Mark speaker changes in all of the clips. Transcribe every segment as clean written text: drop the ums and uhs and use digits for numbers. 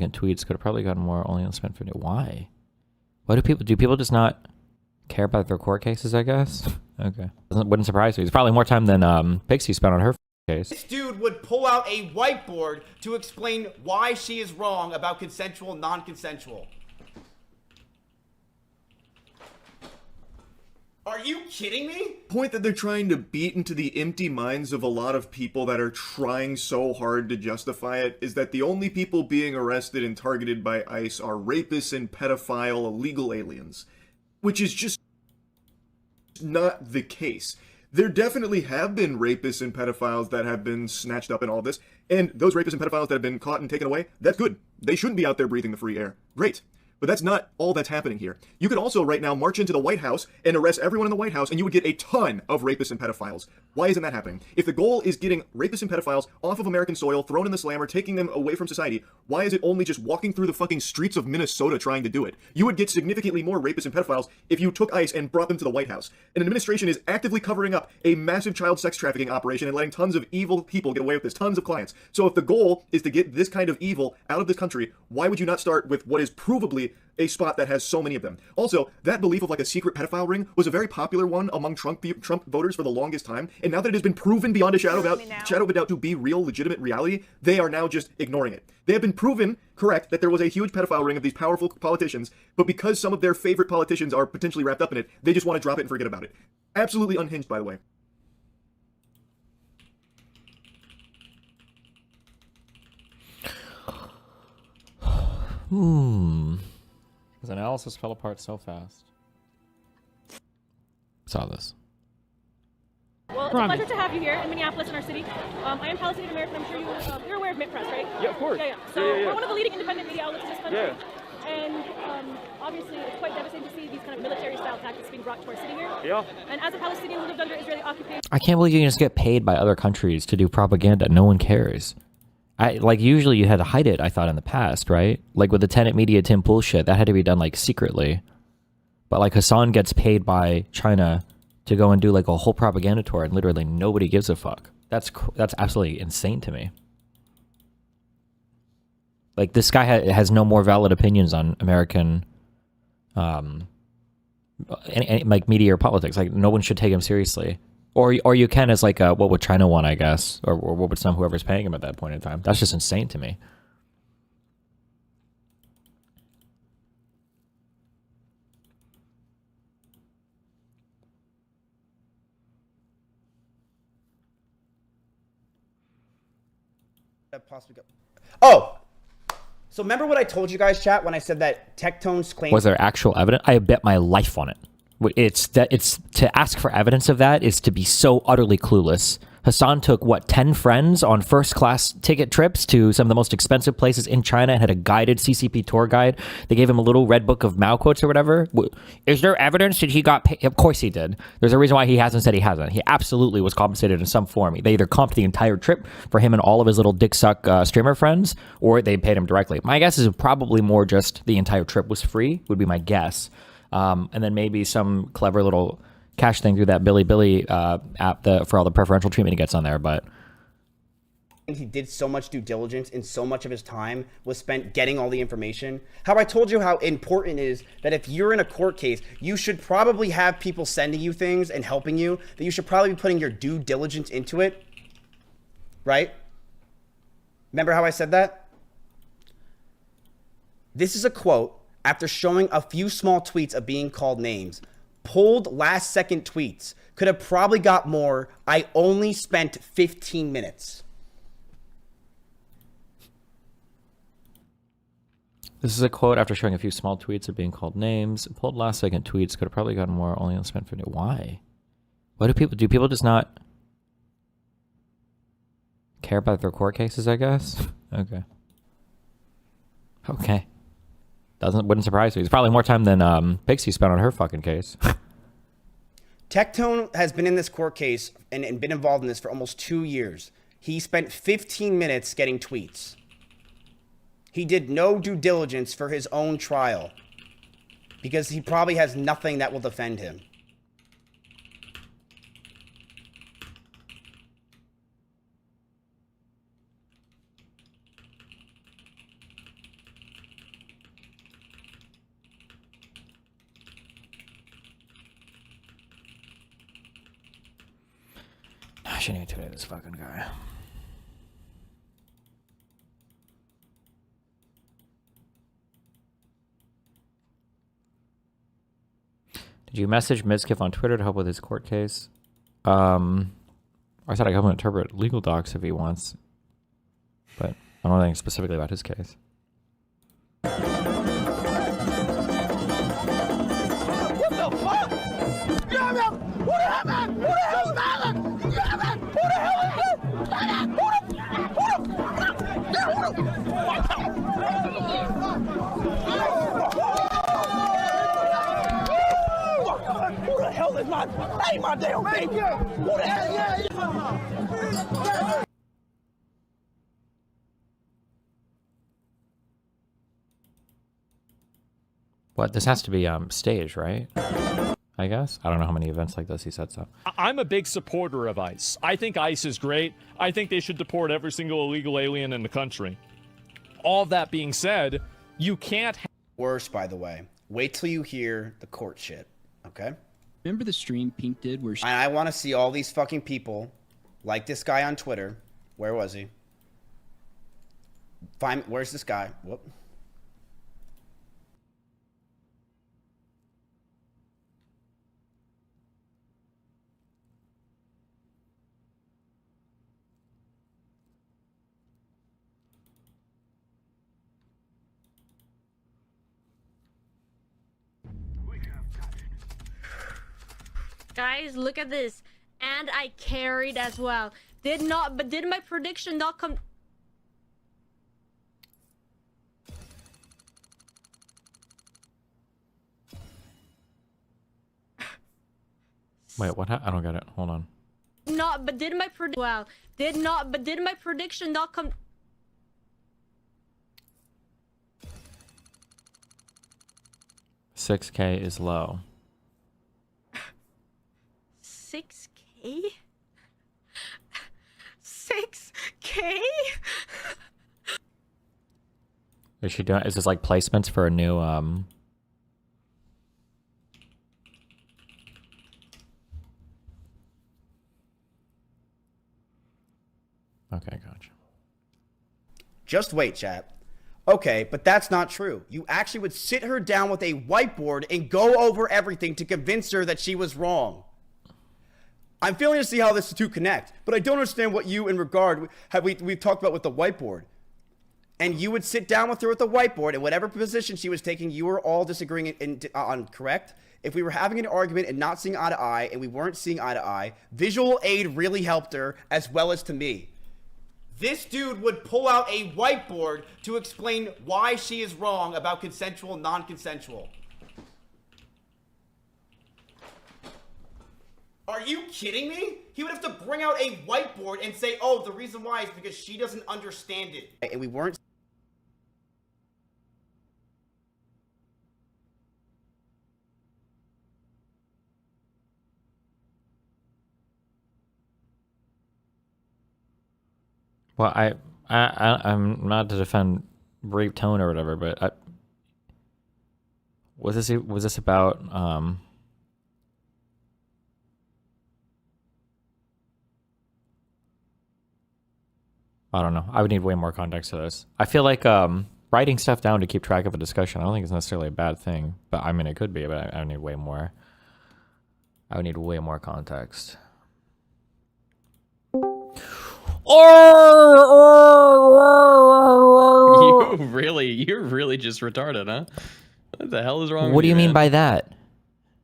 Speaker 1: second tweets. Could have probably gotten more. Only spent 50. Why? Why do people just not care about their court cases, I guess? Okay. Wouldn't surprise me. It's probably more time than Pixie spent on her case.
Speaker 2: This dude would pull out a whiteboard to explain why she is wrong about consensual, non-consensual. Are you kidding me?
Speaker 3: Point that they're trying to beat into the empty minds of a lot of people that are trying so hard to justify it is that the only people being arrested and targeted by ICE are rapists and pedophile illegal aliens, which is just not the case. There definitely have been rapists and pedophiles that have been snatched up in all of this, and those rapists and pedophiles that have been caught and taken away, that's good. They shouldn't be out there breathing the free air. Great. But that's not all that's happening here. You could also right now march into the White House and arrest everyone in the White House, and you would get a ton of rapists and pedophiles. Why isn't that happening? If the goal is getting rapists and pedophiles off of American soil, thrown in the slammer, taking them away from society, why is it only just walking through the fucking streets of Minnesota trying to do it? You would get significantly more rapists and pedophiles if you took ICE and brought them to the White House. An administration is actively covering up a massive child sex trafficking operation and letting tons of evil people get away with this, tons of clients. So if the goal is to get this kind of evil out of this country, why would you not start with what is provably a spot that has so many of them? Also, that belief of like a secret pedophile ring was a very popular one among Trump voters for the longest time, and now that it has been proven beyond a shadow of a doubt to be real, legitimate reality, they are now just ignoring it. They have been proven correct that there was a huge pedophile ring of these powerful politicians, but because some of their favorite politicians are potentially wrapped up in it, they just want to drop it and forget about it. Absolutely unhinged, by the way.
Speaker 1: His analysis fell apart so fast. Saw this.
Speaker 4: Well, it's a pleasure to have you here in Minneapolis, in our city. I am Palestinian American. I'm sure you're aware of MIT Press, right?
Speaker 5: Yeah, of course.
Speaker 4: Yeah. So we're one of the leading independent media outlets in this country. Yeah. And obviously, it's quite devastating to see these kind of military-style tactics being brought to our city here.
Speaker 5: Yeah.
Speaker 4: And as a Palestinian who lived under Israeli occupation,
Speaker 1: I can't believe you can just get paid by other countries to do propaganda. No one cares. Usually you had to hide it, I thought, in the past, right? Like with the Tenet Media Tim Pool shit, that had to be done like secretly. But like Hassan gets paid by China to go and do like a whole propaganda tour, and literally nobody gives a fuck. That's absolutely insane to me. Like this guy has no more valid opinions on American, like media or politics. Like no one should take him seriously. Or you can as like what would China want, I guess, or what would whoever's paying him at that point in time. That's just insane to me.
Speaker 2: Oh, so remember what I told you guys, chat, when I said that Tectone's claim
Speaker 1: Was there actual evidence? I bet my life on it. It's to ask for evidence of that is to be so utterly clueless. Hassan took, 10 friends on first-class ticket trips to some of the most expensive places in China and had a guided CCP tour guide. They gave him a little red book of Mao quotes or whatever. Is there evidence that he got paid? Of course he did. There's a reason why he hasn't said he hasn't. He absolutely was compensated in some form. They either comped the entire trip for him and all of his little dick suck streamer friends, or they paid him directly. My guess is probably more just the entire trip was free, would be my guess. And then maybe some clever little cash thing through that Billy app for all the preferential treatment he gets on there. But
Speaker 2: he did so much due diligence and so much of his time was spent getting all the information. How I told you how important it is that if you're in a court case, you should probably have people sending you things and helping you, that you should probably be putting your due diligence into it, right? Remember how I said that? This is a quote after showing a few small tweets of being called names. Pulled last second tweets. Could have probably got more. I only spent 15 minutes.
Speaker 1: this is a quote after showing a few small tweets of being called names. Pulled last second tweets. Could have probably gotten more. Only spent 50. Why? Why do people just not care about their court cases, I guess? Okay. Wouldn't surprise me. It's probably more time than Pixie spent on her fucking case.
Speaker 2: Tectone has been in this court case and been involved in this for almost 2 years. He spent 15 minutes getting tweets. He did no due diligence for his own trial because he probably has nothing that will defend him.
Speaker 1: shouldn't even tweet this fucking guy. Did you message Mizkif on Twitter to help with his court case? I thought I could help him interpret legal docs if he wants, but I don't know anything specifically about his case.
Speaker 5: What the fuck? Yeah, man. Who the hell, man? Who the hell is that? Yeah, man. Who the hell is this? Who the hell is my? That ain't my damn thing. Who the hell? Yeah.
Speaker 1: What? This has to be staged, right? I guess. I don't know how many events like this he sets up.
Speaker 6: I'm a big supporter of ICE. I think ICE is great. I think they should deport every single illegal alien in the country. All that being said, you can't...
Speaker 2: Worse, by the way. Wait till you hear the court shit, okay?
Speaker 7: Remember the stream Pink did where she...
Speaker 2: And I want to see all these fucking people, like this guy on Twitter. Where was he? Where's this guy? Whoop.
Speaker 8: Guys, look at this. And I carried as well. Did my prediction not come?
Speaker 1: Wait, what? I don't get it. Hold on.
Speaker 8: Did my prediction not come?
Speaker 1: 6K is low.
Speaker 8: 6K? 6K?
Speaker 1: Is she doing? Is this like placements for a new Okay, gotcha.
Speaker 2: Just wait, chat. Okay, but that's not true. You actually would sit her down with a whiteboard and go over everything to convince her that she was wrong. I'm failing to see how this two connect, but I don't understand what you, in regard, we've talked about with the whiteboard. And you would sit down with her at the whiteboard, and whatever position she was taking, you were all disagreeing on, correct? If we were having an argument and not seeing eye to eye, and we weren't seeing eye to eye, visual aid really helped her, as well as to me. This dude would pull out a whiteboard to explain why she is wrong about consensual, non-consensual. Are you kidding me? He would have to bring out a whiteboard and say, oh, the reason why is because she doesn't understand it. And we weren't...
Speaker 1: Well, I'm not to defend Brave Tone or whatever, but was this about I don't know. I would need way more context to this. I feel like writing stuff down to keep track of a discussion, I don't think it's necessarily a bad thing. But I mean, it could be, but I would need way more. I would need way more context.
Speaker 9: You're really just retarded, huh? What the hell is wrong with you?
Speaker 1: What do you mean
Speaker 9: man?
Speaker 1: by that?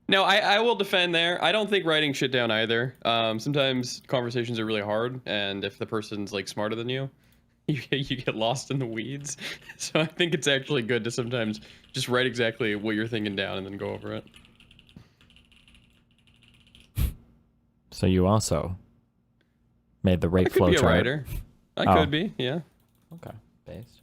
Speaker 9: No, I will defend there. I don't think writing shit down either. Sometimes conversations are really hard, and if the person's like smarter than you, you get lost in the weeds. So I think it's actually good to sometimes just write exactly what you're thinking down and then go over it.
Speaker 1: So you also made the rate flow chart.
Speaker 9: I could be a writer. I could be, yeah.
Speaker 1: Okay, based.